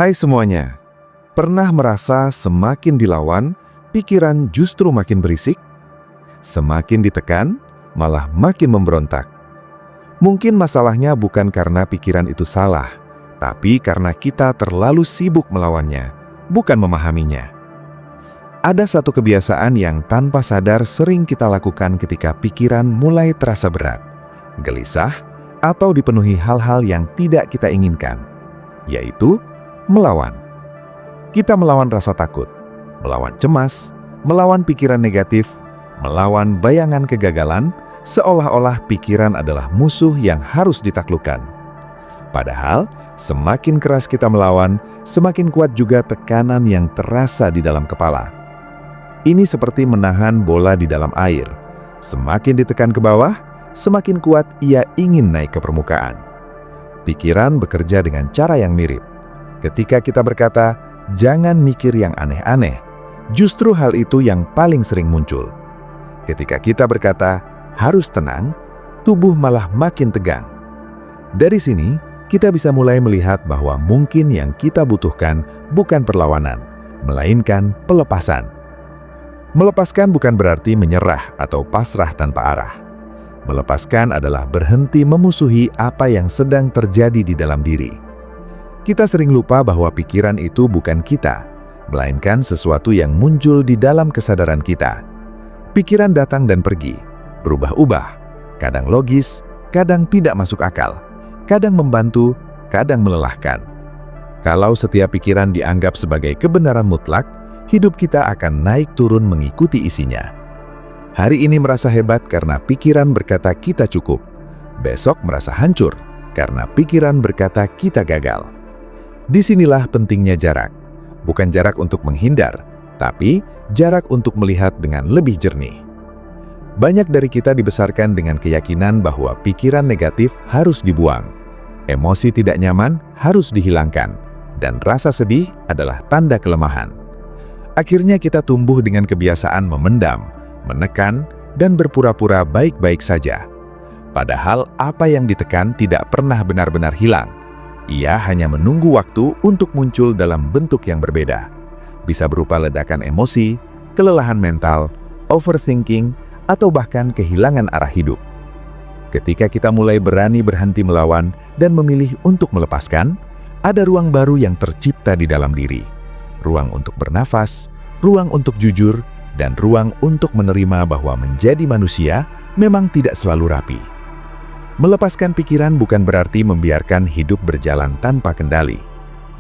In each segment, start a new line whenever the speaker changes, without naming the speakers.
Hai semuanya, pernah merasa semakin dilawan, pikiran justru makin berisik? Semakin ditekan, malah makin memberontak. Mungkin masalahnya bukan karena pikiran itu salah, tapi karena kita terlalu sibuk melawannya, bukan memahaminya. Ada satu kebiasaan yang tanpa sadar sering kita lakukan ketika pikiran mulai terasa berat, gelisah, atau dipenuhi hal-hal yang tidak kita inginkan, yaitu melawan. Kita melawan rasa takut, melawan cemas, melawan pikiran negatif, melawan bayangan kegagalan, seolah-olah pikiran adalah musuh yang harus ditaklukkan. Padahal, semakin keras kita melawan, semakin kuat juga tekanan yang terasa di dalam kepala. Ini seperti menahan bola di dalam air. Semakin ditekan ke bawah, semakin kuat ia ingin naik ke permukaan. Pikiran bekerja dengan cara yang mirip. Ketika kita berkata, jangan mikir yang aneh-aneh, justru hal itu yang paling sering muncul. Ketika kita berkata, harus tenang, tubuh malah makin tegang. Dari sini, kita bisa mulai melihat bahwa mungkin yang kita butuhkan bukan perlawanan, melainkan pelepasan. Melepaskan bukan berarti menyerah atau pasrah tanpa arah. Melepaskan adalah berhenti memusuhi apa yang sedang terjadi di dalam diri. Kita sering lupa bahwa pikiran itu bukan kita, melainkan sesuatu yang muncul di dalam kesadaran kita. Pikiran datang dan pergi, berubah-ubah, kadang logis, kadang tidak masuk akal, kadang membantu, kadang melelahkan. Kalau setiap pikiran dianggap sebagai kebenaran mutlak, hidup kita akan naik turun mengikuti isinya. Hari ini merasa hebat karena pikiran berkata kita cukup. Besok merasa hancur karena pikiran berkata kita gagal. Disinilah pentingnya jarak. Bukan jarak untuk menghindar, tapi jarak untuk melihat dengan lebih jernih. Banyak dari kita dibesarkan dengan keyakinan bahwa pikiran negatif harus dibuang. Emosi tidak nyaman harus dihilangkan, dan rasa sedih adalah tanda kelemahan. Akhirnya kita tumbuh dengan kebiasaan memendam, menekan, dan berpura-pura baik-baik saja. Padahal apa yang ditekan tidak pernah benar-benar hilang. Ia hanya menunggu waktu untuk muncul dalam bentuk yang berbeda. Bisa berupa ledakan emosi, kelelahan mental, overthinking, atau bahkan kehilangan arah hidup. Ketika kita mulai berani berhenti melawan dan memilih untuk melepaskan, ada ruang baru yang tercipta di dalam diri. Ruang untuk bernafas, ruang untuk jujur, dan ruang untuk menerima bahwa menjadi manusia memang tidak selalu rapi. Melepaskan pikiran bukan berarti membiarkan hidup berjalan tanpa kendali.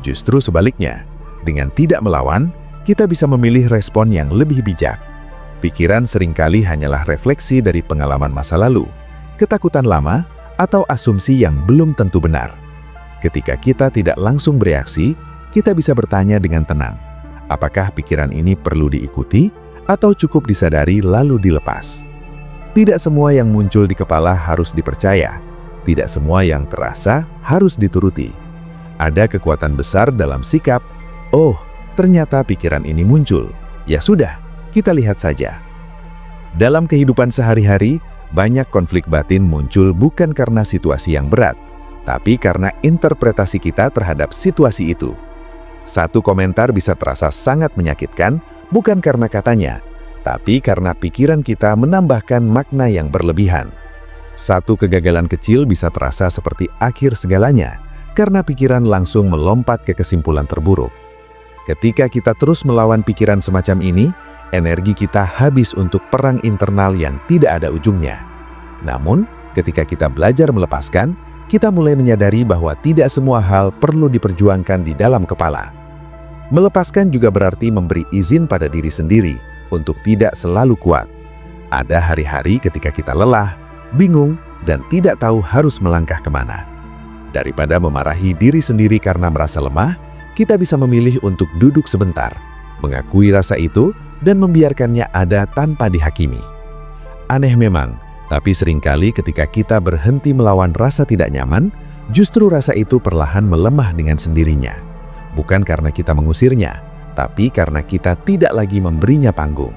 Justru sebaliknya, dengan tidak melawan, kita bisa memilih respon yang lebih bijak. Pikiran seringkali hanyalah refleksi dari pengalaman masa lalu, ketakutan lama, atau asumsi yang belum tentu benar. Ketika kita tidak langsung bereaksi, kita bisa bertanya dengan tenang, apakah pikiran ini perlu diikuti atau cukup disadari lalu dilepas? Tidak semua yang muncul di kepala harus dipercaya. Tidak semua yang terasa harus dituruti. Ada kekuatan besar dalam sikap, oh, ternyata pikiran ini muncul. Ya sudah, kita lihat saja. Dalam kehidupan sehari-hari, banyak konflik batin muncul bukan karena situasi yang berat, tapi karena interpretasi kita terhadap situasi itu. Satu komentar bisa terasa sangat menyakitkan, bukan karena katanya, tapi karena pikiran kita menambahkan makna yang berlebihan. Satu kegagalan kecil bisa terasa seperti akhir segalanya, karena pikiran langsung melompat ke kesimpulan terburuk. Ketika kita terus melawan pikiran semacam ini, energi kita habis untuk perang internal yang tidak ada ujungnya. Namun, ketika kita belajar melepaskan, kita mulai menyadari bahwa tidak semua hal perlu diperjuangkan di dalam kepala. Melepaskan juga berarti memberi izin pada diri sendiri untuk tidak selalu kuat. Ada hari-hari ketika kita lelah, bingung, dan tidak tahu harus melangkah kemana. Daripada memarahi diri sendiri karena merasa lemah, kita bisa memilih untuk duduk sebentar, mengakui rasa itu, dan membiarkannya ada tanpa dihakimi. Aneh memang, tapi seringkali ketika kita berhenti melawan rasa tidak nyaman, justru rasa itu perlahan melemah dengan sendirinya. Bukan karena kita mengusirnya, tapi karena kita tidak lagi memberinya panggung.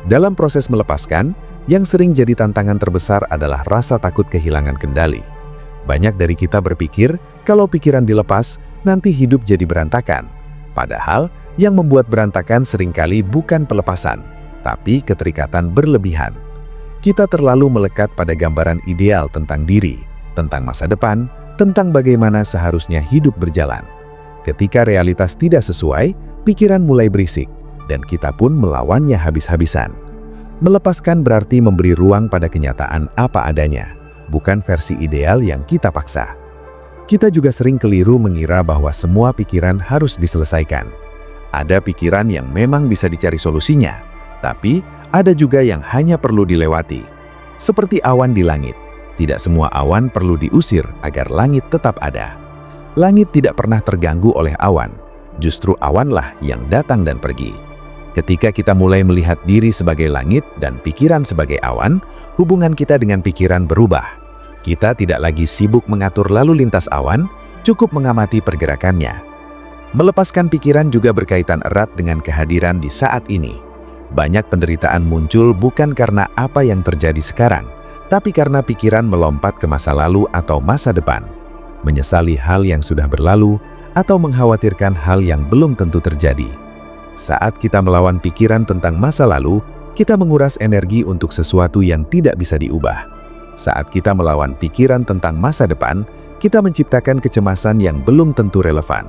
Dalam proses melepaskan, yang sering jadi tantangan terbesar adalah rasa takut kehilangan kendali. Banyak dari kita berpikir kalau pikiran dilepas, nanti hidup jadi berantakan. Padahal, yang membuat berantakan seringkali bukan pelepasan, tapi keterikatan berlebihan. Kita terlalu melekat pada gambaran ideal tentang diri, tentang masa depan, tentang bagaimana seharusnya hidup berjalan. Ketika realitas tidak sesuai, pikiran mulai berisik, dan kita pun melawannya habis-habisan. Melepaskan berarti memberi ruang pada kenyataan apa adanya, bukan versi ideal yang kita paksa. Kita juga sering keliru mengira bahwa semua pikiran harus diselesaikan. Ada pikiran yang memang bisa dicari solusinya, tapi ada juga yang hanya perlu dilewati. Seperti awan di langit, tidak semua awan perlu diusir agar langit tetap ada. Langit tidak pernah terganggu oleh awan, justru awanlah yang datang dan pergi. Ketika kita mulai melihat diri sebagai langit dan pikiran sebagai awan, hubungan kita dengan pikiran berubah. Kita tidak lagi sibuk mengatur lalu lintas awan, cukup mengamati pergerakannya. Melepaskan pikiran juga berkaitan erat dengan kehadiran di saat ini. Banyak penderitaan muncul bukan karena apa yang terjadi sekarang, tapi karena pikiran melompat ke masa lalu atau masa depan, menyesali hal yang sudah berlalu, atau mengkhawatirkan hal yang belum tentu terjadi. Saat kita melawan pikiran tentang masa lalu, kita menguras energi untuk sesuatu yang tidak bisa diubah. Saat kita melawan pikiran tentang masa depan, kita menciptakan kecemasan yang belum tentu relevan.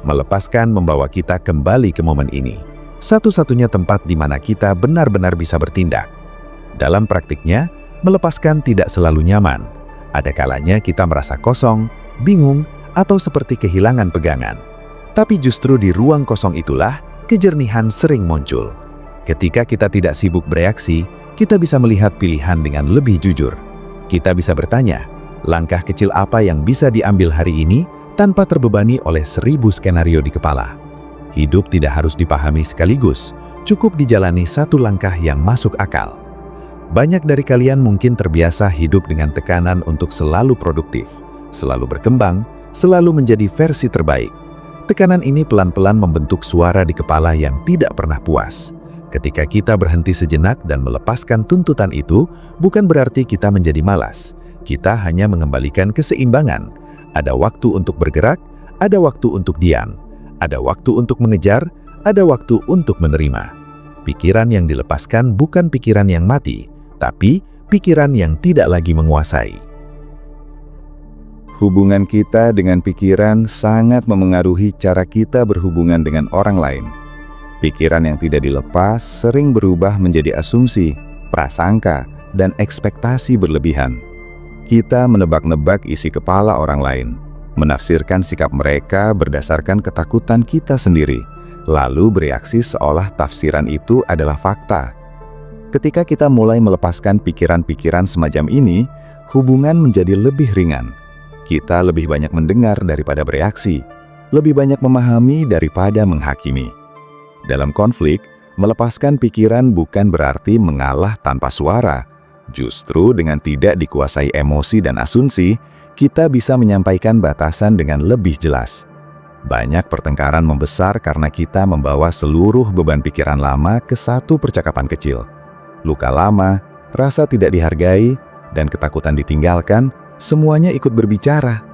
Melepaskan membawa kita kembali ke momen ini, satu-satunya tempat di mana kita benar-benar bisa bertindak. Dalam praktiknya, melepaskan tidak selalu nyaman. Ada kalanya kita merasa kosong, bingung, atau seperti kehilangan pegangan. Tapi justru di ruang kosong itulah kejernihan sering muncul. Ketika kita tidak sibuk bereaksi, kita bisa melihat pilihan dengan lebih jujur. Kita bisa bertanya, langkah kecil apa yang bisa diambil hari ini tanpa terbebani oleh 1000 skenario di kepala. Hidup tidak harus dipahami sekaligus, cukup dijalani satu langkah yang masuk akal. Banyak dari kalian mungkin terbiasa hidup dengan tekanan untuk selalu produktif, selalu berkembang, selalu menjadi versi terbaik. Tekanan ini pelan-pelan membentuk suara di kepala yang tidak pernah puas. Ketika kita berhenti sejenak dan melepaskan tuntutan itu, bukan berarti kita menjadi malas. Kita hanya mengembalikan keseimbangan. Ada waktu untuk bergerak, ada waktu untuk diam. Ada waktu untuk mengejar, ada waktu untuk menerima. Pikiran yang dilepaskan bukan pikiran yang mati, tapi pikiran yang tidak lagi menguasai. Hubungan kita dengan pikiran sangat memengaruhi cara kita berhubungan dengan orang lain. Pikiran yang tidak dilepas sering berubah menjadi asumsi, prasangka, dan ekspektasi berlebihan. Kita menebak-nebak isi kepala orang lain, menafsirkan sikap mereka berdasarkan ketakutan kita sendiri, lalu bereaksi seolah tafsiran itu adalah fakta. Ketika kita mulai melepaskan pikiran-pikiran semacam ini, hubungan menjadi lebih ringan. Kita lebih banyak mendengar daripada bereaksi, lebih banyak memahami daripada menghakimi. Dalam konflik, melepaskan pikiran bukan berarti mengalah tanpa suara. Justru dengan tidak dikuasai emosi dan asumsi, kita bisa menyampaikan batasan dengan lebih jelas. Banyak pertengkaran membesar karena kita membawa seluruh beban pikiran lama ke satu percakapan kecil. Luka lama, rasa tidak dihargai, dan ketakutan ditinggalkan, semuanya ikut berbicara.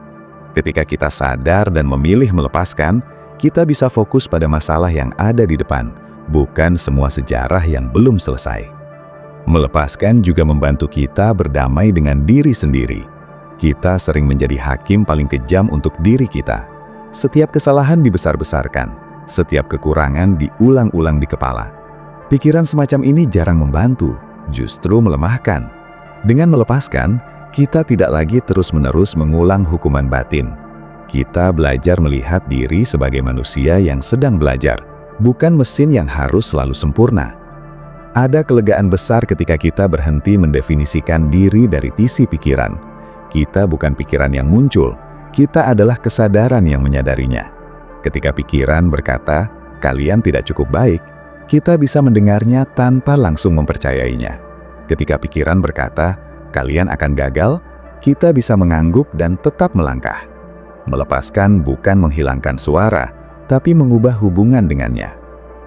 Ketika kita sadar dan memilih melepaskan, kita bisa fokus pada masalah yang ada di depan, bukan semua sejarah yang belum selesai. Melepaskan juga membantu kita berdamai dengan diri sendiri. Kita sering menjadi hakim paling kejam untuk diri kita. Setiap kesalahan dibesar-besarkan, setiap kekurangan diulang-ulang di kepala. Pikiran semacam ini jarang membantu, justru melemahkan. Dengan melepaskan, kita tidak lagi terus-menerus mengulang hukuman batin. Kita belajar melihat diri sebagai manusia yang sedang belajar, bukan mesin yang harus selalu sempurna. Ada kelegaan besar ketika kita berhenti mendefinisikan diri dari isi pikiran. Kita bukan pikiran yang muncul, kita adalah kesadaran yang menyadarinya. Ketika pikiran berkata, "Kalian tidak cukup baik," kita bisa mendengarnya tanpa langsung mempercayainya. Ketika pikiran berkata, "Kalian akan gagal," kita bisa mengangguk dan tetap melangkah. Melepaskan bukan menghilangkan suara, tapi mengubah hubungan dengannya.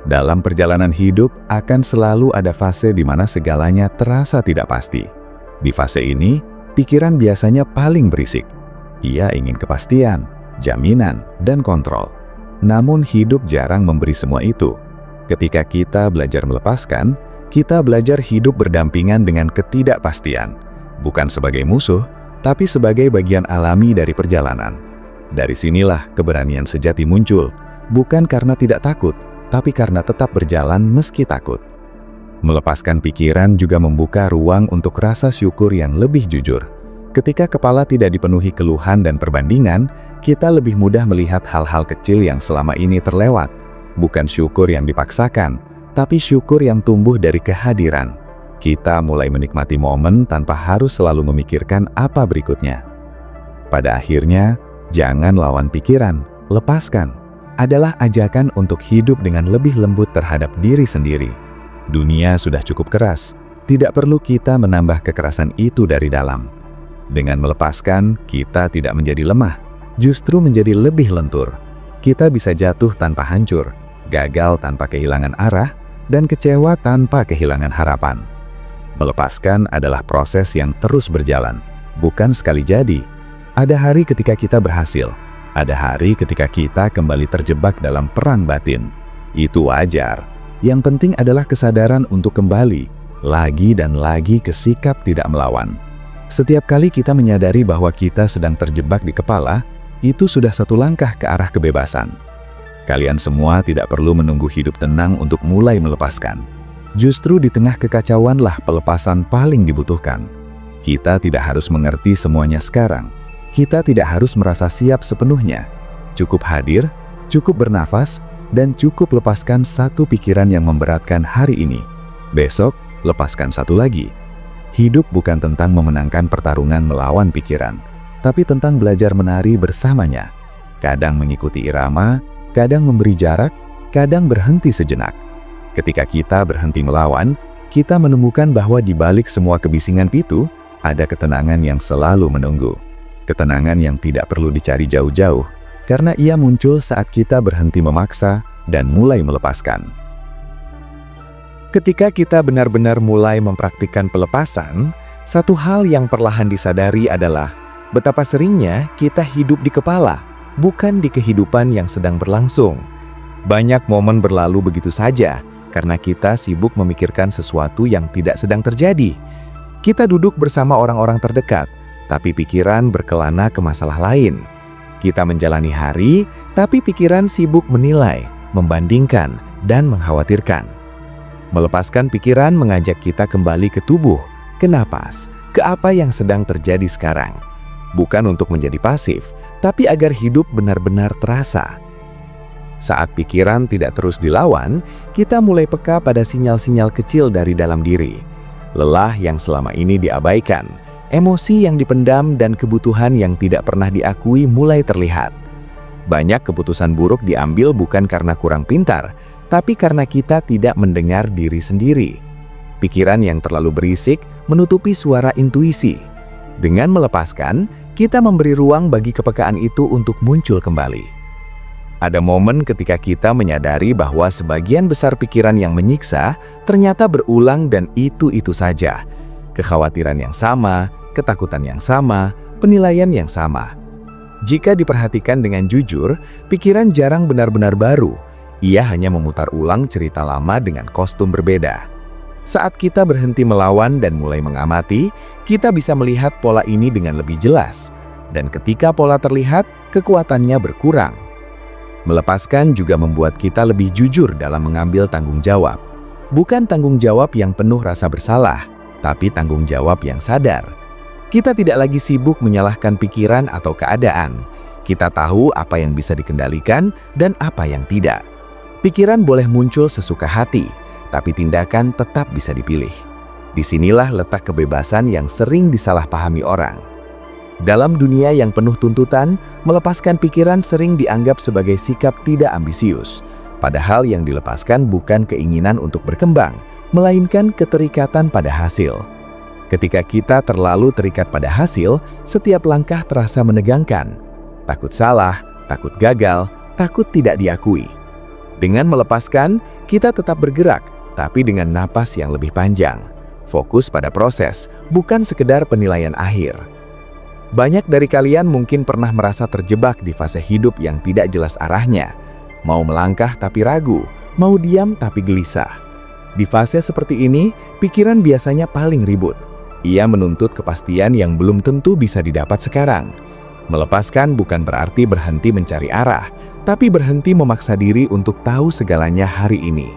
Dalam perjalanan hidup akan selalu ada fase di mana segalanya terasa tidak pasti. Di fase ini, pikiran biasanya paling berisik. Ia ingin kepastian, jaminan, dan kontrol. Namun hidup jarang memberi semua itu. Ketika kita belajar melepaskan, kita belajar hidup berdampingan dengan ketidakpastian, bukan sebagai musuh, tapi sebagai bagian alami dari perjalanan. Dari sinilah keberanian sejati muncul, bukan karena tidak takut, tapi karena tetap berjalan meski takut. Melepaskan pikiran juga membuka ruang untuk rasa syukur yang lebih jujur. Ketika kepala tidak dipenuhi keluhan dan perbandingan, kita lebih mudah melihat hal-hal kecil yang selama ini terlewat. Bukan syukur yang dipaksakan, tapi syukur yang tumbuh dari kehadiran. Kita mulai menikmati momen tanpa harus selalu memikirkan apa berikutnya. Pada akhirnya, jangan lawan pikiran, lepaskan. Adalah ajakan untuk hidup dengan lebih lembut terhadap diri sendiri. Dunia sudah cukup keras, tidak perlu kita menambah kekerasan itu dari dalam. Dengan melepaskan, kita tidak menjadi lemah, justru menjadi lebih lentur. Kita bisa jatuh tanpa hancur, gagal tanpa kehilangan arah, dan kecewa tanpa kehilangan harapan. Melepaskan adalah proses yang terus berjalan, bukan sekali jadi. Ada hari ketika kita berhasil, ada hari ketika kita kembali terjebak dalam perang batin. Itu wajar. Yang penting adalah kesadaran untuk kembali, lagi dan lagi ke sikap tidak melawan. Setiap kali kita menyadari bahwa kita sedang terjebak di kepala, itu sudah satu langkah ke arah kebebasan. Kalian semua tidak perlu menunggu hidup tenang untuk mulai melepaskan. Justru di tengah kekacauanlah pelepasan paling dibutuhkan. Kita tidak harus mengerti semuanya sekarang. Kita tidak harus merasa siap sepenuhnya. Cukup hadir, cukup bernafas, dan cukup lepaskan satu pikiran yang memberatkan hari ini. Besok, lepaskan satu lagi. Hidup bukan tentang memenangkan pertarungan melawan pikiran, tapi tentang belajar menari bersamanya. Kadang mengikuti irama, kadang memberi jarak, kadang berhenti sejenak. Ketika kita berhenti melawan, kita menemukan bahwa di balik semua kebisingan pitu, ada ketenangan yang selalu menunggu. Ketenangan yang tidak perlu dicari jauh-jauh, karena ia muncul saat kita berhenti memaksa dan mulai melepaskan. Ketika kita benar-benar mulai mempraktikkan pelepasan, satu hal yang perlahan disadari adalah betapa seringnya kita hidup di kepala, bukan di kehidupan yang sedang berlangsung. Banyak momen berlalu begitu saja, karena kita sibuk memikirkan sesuatu yang tidak sedang terjadi. Kita duduk bersama orang-orang terdekat, tapi pikiran berkelana ke masalah lain. Kita menjalani hari, tapi pikiran sibuk menilai, membandingkan, dan mengkhawatirkan. Melepaskan pikiran mengajak kita kembali ke tubuh, ke napas, ke apa yang sedang terjadi sekarang. Bukan untuk menjadi pasif, tapi agar hidup benar-benar terasa. Saat pikiran tidak terus dilawan, kita mulai peka pada sinyal-sinyal kecil dari dalam diri. Lelah yang selama ini diabaikan, emosi yang dipendam, dan kebutuhan yang tidak pernah diakui mulai terlihat. Banyak keputusan buruk diambil bukan karena kurang pintar, tapi karena kita tidak mendengar diri sendiri. Pikiran yang terlalu berisik menutupi suara intuisi. Dengan melepaskan, kita memberi ruang bagi kepekaan itu untuk muncul kembali. Ada momen ketika kita menyadari bahwa sebagian besar pikiran yang menyiksa ternyata berulang dan itu-itu saja. Kekhawatiran yang sama, ketakutan yang sama, penilaian yang sama. Jika diperhatikan dengan jujur, pikiran jarang benar-benar baru. Ia hanya memutar ulang cerita lama dengan kostum berbeda. Saat kita berhenti melawan dan mulai mengamati, kita bisa melihat pola ini dengan lebih jelas. Dan ketika pola terlihat, kekuatannya berkurang. Melepaskan juga membuat kita lebih jujur dalam mengambil tanggung jawab. Bukan tanggung jawab yang penuh rasa bersalah, tapi tanggung jawab yang sadar. Kita tidak lagi sibuk menyalahkan pikiran atau keadaan. Kita tahu apa yang bisa dikendalikan dan apa yang tidak. Pikiran boleh muncul sesuka hati, tapi tindakan tetap bisa dipilih. Disinilah letak kebebasan yang sering disalahpahami orang. Dalam dunia yang penuh tuntutan, melepaskan pikiran sering dianggap sebagai sikap tidak ambisius. Padahal yang dilepaskan bukan keinginan untuk berkembang, melainkan keterikatan pada hasil. Ketika kita terlalu terikat pada hasil, setiap langkah terasa menegangkan. Takut salah, takut gagal, takut tidak diakui. Dengan melepaskan, kita tetap bergerak, tapi dengan napas yang lebih panjang. Fokus pada proses, bukan sekedar penilaian akhir.
Banyak dari kalian mungkin pernah merasa terjebak di fase hidup yang tidak jelas arahnya. Mau melangkah tapi ragu, mau diam tapi gelisah. Di fase seperti ini, pikiran biasanya paling ribut. Ia menuntut kepastian yang belum tentu bisa didapat sekarang. Melepaskan bukan berarti berhenti mencari arah, tapi berhenti memaksa diri untuk tahu segalanya hari ini.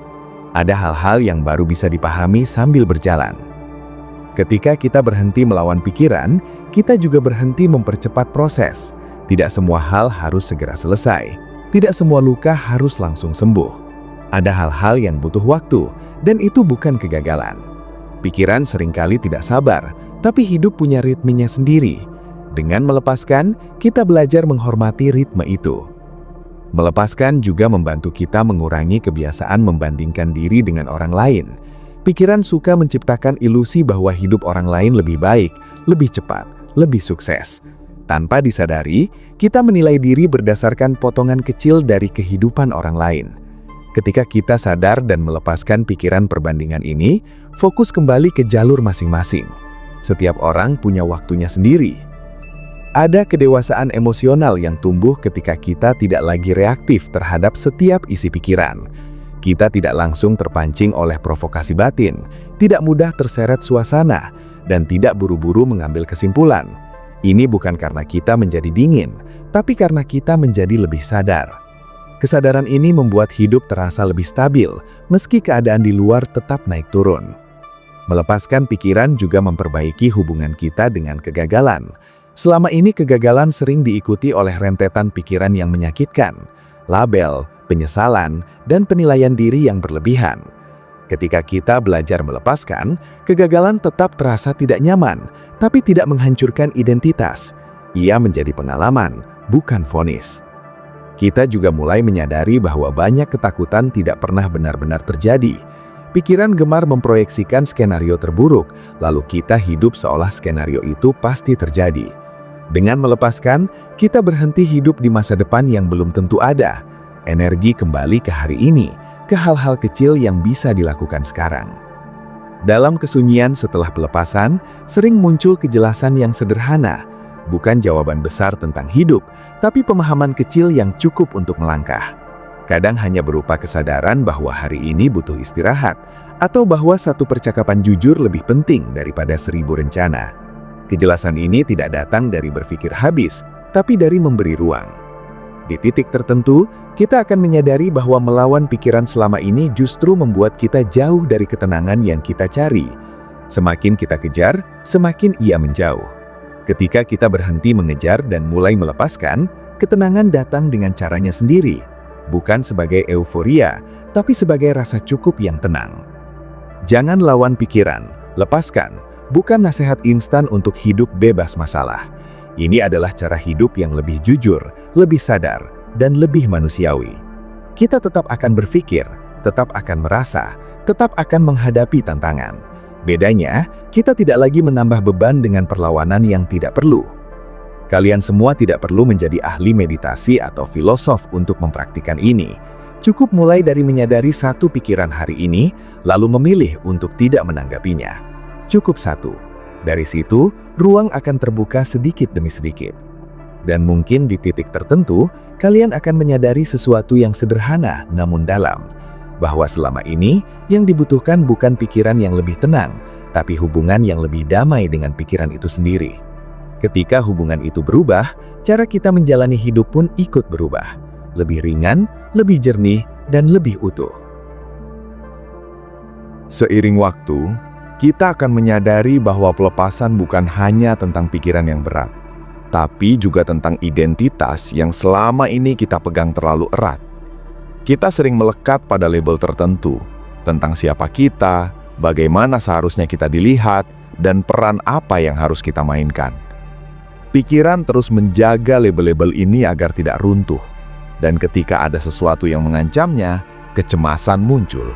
Ada hal-hal yang baru bisa dipahami sambil berjalan. Ketika kita berhenti melawan pikiran, kita juga berhenti mempercepat proses. Tidak semua hal harus segera selesai. Tidak semua luka harus langsung sembuh. Ada hal-hal yang butuh waktu, dan itu bukan kegagalan. Pikiran seringkali tidak sabar, tapi hidup punya ritmenya sendiri. Dengan melepaskan, kita belajar menghormati ritme itu. Melepaskan juga membantu kita mengurangi kebiasaan membandingkan diri dengan orang lain. Pikiran suka menciptakan ilusi bahwa hidup orang lain lebih baik, lebih cepat, lebih sukses. Tanpa disadari, kita menilai diri berdasarkan potongan kecil dari kehidupan orang lain. Ketika kita sadar dan melepaskan pikiran perbandingan ini, fokus kembali ke jalur masing-masing. Setiap orang punya waktunya sendiri. Ada kedewasaan emosional yang tumbuh ketika kita tidak lagi reaktif terhadap setiap isi pikiran. Kita tidak langsung terpancing oleh provokasi batin, tidak mudah terseret suasana, dan tidak buru-buru mengambil kesimpulan. Ini bukan karena kita menjadi dingin, tapi karena kita menjadi lebih sadar. Kesadaran ini membuat hidup terasa lebih stabil, meski keadaan di luar tetap naik turun. Melepaskan pikiran juga memperbaiki hubungan kita dengan kegagalan. Selama ini kegagalan sering diikuti oleh rentetan pikiran yang menyakitkan, label, penyesalan, dan penilaian diri yang berlebihan. Ketika kita belajar melepaskan, kegagalan tetap terasa tidak nyaman, tapi tidak menghancurkan identitas. Ia menjadi pengalaman, bukan vonis. Kita juga mulai menyadari bahwa banyak ketakutan tidak pernah benar-benar terjadi. Pikiran gemar memproyeksikan skenario terburuk, lalu kita hidup seolah skenario itu pasti terjadi. Dengan melepaskan, kita berhenti hidup di masa depan yang belum tentu ada. Energi kembali ke hari ini, ke hal-hal kecil yang bisa dilakukan sekarang. Dalam kesunyian setelah pelepasan, sering muncul kejelasan yang sederhana, bukan jawaban besar tentang hidup, tapi pemahaman kecil yang cukup untuk melangkah. Kadang hanya berupa kesadaran bahwa hari ini butuh istirahat, atau bahwa satu percakapan jujur lebih penting daripada 1000 rencana. Kejelasan ini tidak datang dari berpikir habis, tapi dari memberi ruang. Di titik tertentu, kita akan menyadari bahwa melawan pikiran selama ini justru membuat kita jauh dari ketenangan yang kita cari. Semakin kita kejar, semakin ia menjauh. Ketika kita berhenti mengejar dan mulai melepaskan, ketenangan datang dengan caranya sendiri. Bukan sebagai euforia, tapi sebagai rasa cukup yang tenang. Jangan lawan pikiran, lepaskan. Bukan nasihat instan untuk hidup bebas masalah. Ini adalah cara hidup yang lebih jujur, lebih sadar, dan lebih manusiawi. Kita tetap akan berpikir, tetap akan merasa, tetap akan menghadapi tantangan. Bedanya, kita tidak lagi menambah beban dengan perlawanan yang tidak perlu. Kalian semua tidak perlu menjadi ahli meditasi atau filosof untuk mempraktikkan ini. Cukup mulai dari menyadari satu pikiran hari ini, lalu memilih untuk tidak menanggapinya. Cukup satu. Dari situ, ruang akan terbuka sedikit demi sedikit. Dan mungkin di titik tertentu, kalian akan menyadari sesuatu yang sederhana namun dalam. Bahwa selama ini, yang dibutuhkan bukan pikiran yang lebih tenang, tapi hubungan yang lebih damai dengan pikiran itu sendiri. Ketika hubungan itu berubah, cara kita menjalani hidup pun ikut berubah. Lebih ringan, lebih jernih, dan lebih utuh.
Seiring waktu, kita akan menyadari bahwa pelepasan bukan hanya tentang pikiran yang berat, tapi juga tentang identitas yang selama ini kita pegang terlalu erat. Kita sering melekat pada label tertentu, tentang siapa kita, bagaimana seharusnya kita dilihat, dan peran apa yang harus kita mainkan. Pikiran terus menjaga label-label ini agar tidak runtuh, dan ketika ada sesuatu yang mengancamnya, kecemasan muncul.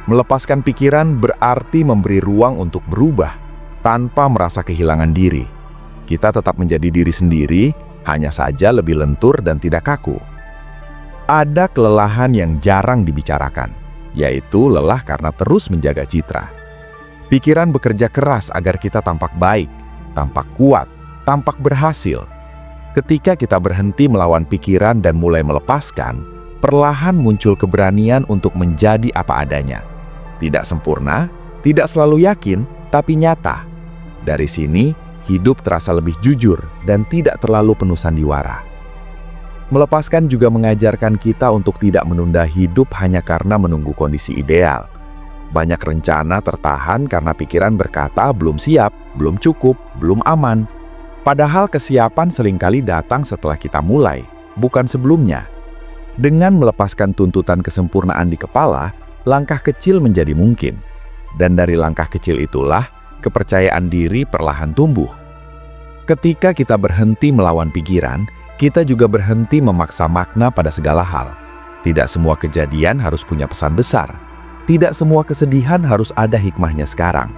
Melepaskan pikiran berarti memberi ruang untuk berubah tanpa merasa kehilangan diri. Kita tetap menjadi diri sendiri, hanya saja lebih lentur dan tidak kaku. Ada kelelahan yang jarang dibicarakan, yaitu lelah karena terus menjaga citra. Pikiran bekerja keras agar kita tampak baik, tampak kuat,
tampak berhasil. Ketika kita berhenti melawan pikiran dan mulai melepaskan, perlahan muncul keberanian untuk menjadi apa adanya. Tidak sempurna, tidak selalu yakin, tapi nyata. Dari sini, hidup terasa lebih jujur dan tidak terlalu penuh sandiwara. Melepaskan juga mengajarkan kita untuk tidak menunda hidup hanya karena menunggu kondisi ideal. Banyak rencana tertahan karena pikiran berkata belum siap, belum cukup, belum aman. Padahal kesiapan seringkali datang setelah kita mulai, bukan sebelumnya. Dengan melepaskan tuntutan kesempurnaan di kepala, langkah kecil menjadi mungkin. Dan dari langkah kecil itulah, kepercayaan diri perlahan tumbuh. Ketika kita berhenti melawan pikiran, kita juga berhenti memaksa makna pada segala hal. Tidak semua kejadian harus punya pesan besar. Tidak semua kesedihan harus ada hikmahnya sekarang.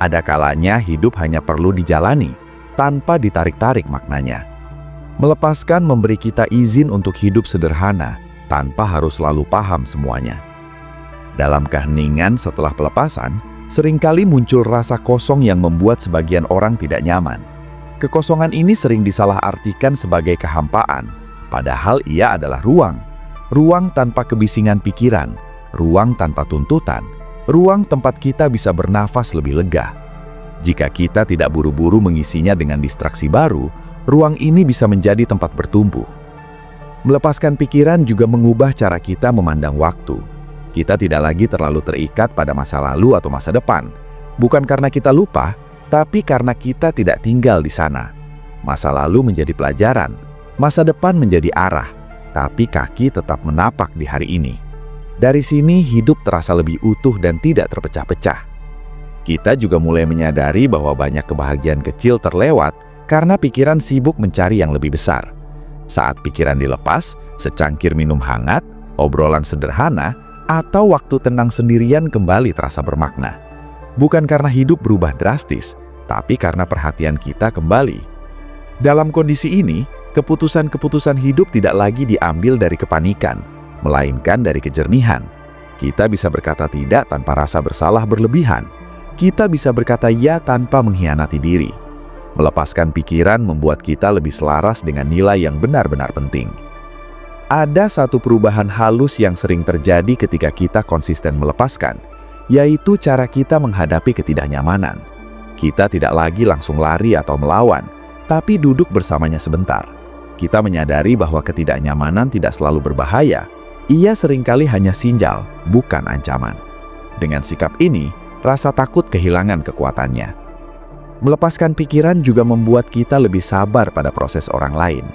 Ada kalanya hidup hanya perlu dijalani, tanpa ditarik-tarik maknanya. Melepaskan memberi kita izin untuk hidup sederhana, tanpa harus selalu paham semuanya. Dalam keheningan setelah pelepasan, seringkali muncul rasa kosong yang membuat sebagian orang tidak nyaman. Kekosongan ini sering disalahartikan sebagai kehampaan, padahal ia adalah ruang. Ruang tanpa kebisingan pikiran, ruang tanpa tuntutan, ruang tempat kita bisa bernafas lebih lega. Jika kita tidak buru-buru mengisinya dengan distraksi baru, ruang ini bisa menjadi tempat bertumbuh. Melepaskan pikiran juga mengubah cara kita memandang waktu. Kita tidak lagi terlalu terikat pada masa lalu atau masa depan. Bukan karena kita lupa, tapi karena kita tidak tinggal di sana. Masa lalu menjadi pelajaran, masa depan menjadi arah, tapi kaki tetap menapak di hari ini. Dari sini hidup terasa lebih utuh dan tidak terpecah-pecah. Kita juga mulai menyadari bahwa banyak kebahagiaan kecil terlewat karena pikiran sibuk mencari yang lebih besar. Saat pikiran dilepas, secangkir minum hangat, obrolan sederhana, atau waktu tenang sendirian kembali terasa bermakna. Bukan karena hidup berubah drastis, tapi karena perhatian kita kembali. Dalam kondisi ini, keputusan-keputusan hidup tidak lagi diambil dari kepanikan, melainkan dari kejernihan. Kita bisa berkata tidak tanpa rasa bersalah berlebihan. Kita bisa berkata ya tanpa mengkhianati diri. Melepaskan pikiran membuat kita lebih selaras dengan nilai yang benar-benar penting. Ada satu perubahan halus yang sering terjadi ketika kita konsisten melepaskan, yaitu cara kita menghadapi ketidaknyamanan. Kita tidak lagi langsung lari atau melawan, tapi duduk bersamanya sebentar. Kita menyadari bahwa ketidaknyamanan tidak selalu berbahaya. Ia seringkali hanya sinjal, bukan ancaman. Dengan sikap ini, rasa takut kehilangan kekuatannya. Melepaskan pikiran juga membuat kita lebih sabar pada proses orang lain.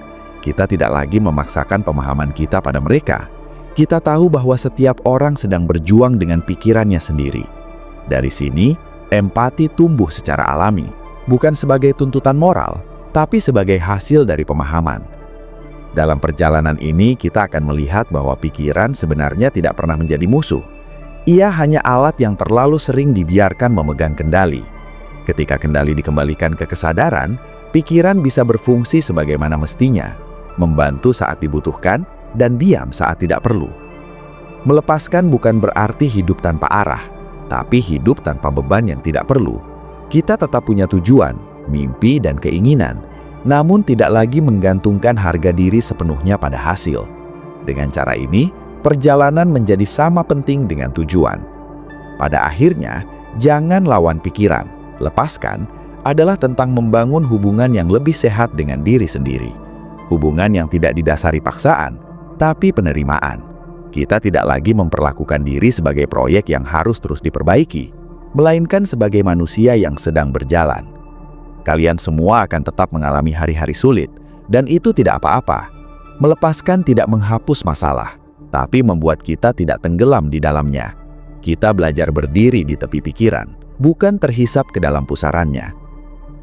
Kita tidak lagi memaksakan pemahaman kita pada mereka. Kita tahu bahwa setiap orang sedang berjuang dengan pikirannya sendiri. Dari sini, empati tumbuh secara alami, bukan sebagai tuntutan moral, tapi sebagai hasil dari pemahaman. Dalam perjalanan ini, kita akan melihat bahwa pikiran sebenarnya tidak pernah menjadi musuh. Ia hanya alat yang terlalu sering dibiarkan memegang kendali. Ketika kendali dikembalikan ke kesadaran, pikiran bisa berfungsi sebagaimana mestinya, membantu saat dibutuhkan dan diam saat tidak perlu. Melepaskan bukan berarti hidup tanpa arah, tapi hidup tanpa beban yang tidak perlu. Kita tetap punya tujuan, mimpi, dan keinginan, namun tidak lagi menggantungkan harga diri sepenuhnya pada hasil. Dengan cara ini, perjalanan menjadi sama penting dengan tujuan. Pada akhirnya, jangan lawan pikiran. Lepaskan adalah tentang membangun hubungan yang lebih sehat dengan diri sendiri. Hubungan yang tidak didasari paksaan, tapi penerimaan. Kita tidak lagi memperlakukan diri sebagai proyek yang harus terus diperbaiki, melainkan sebagai manusia yang sedang berjalan. Kalian semua akan tetap mengalami hari-hari sulit, dan itu tidak apa-apa. Melepaskan tidak menghapus masalah, tapi membuat kita tidak tenggelam di dalamnya. Kita belajar berdiri di tepi pikiran, bukan terhisap ke dalam pusarannya.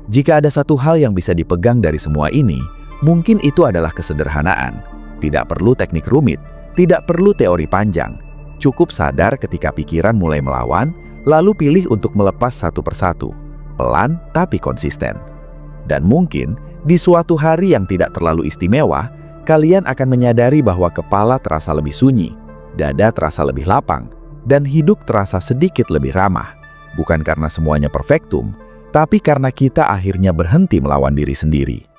Jika ada satu hal yang bisa dipegang dari semua ini, mungkin itu adalah kesederhanaan. Tidak perlu teknik rumit, tidak perlu teori panjang. Cukup sadar ketika pikiran mulai melawan, lalu pilih untuk melepas satu persatu, pelan tapi konsisten. Dan mungkin, di suatu hari yang tidak terlalu istimewa, kalian akan menyadari bahwa kepala terasa lebih sunyi, dada terasa lebih lapang, dan hidup terasa sedikit lebih ramah. Bukan karena semuanya perfektum, tapi karena kita akhirnya berhenti melawan diri sendiri.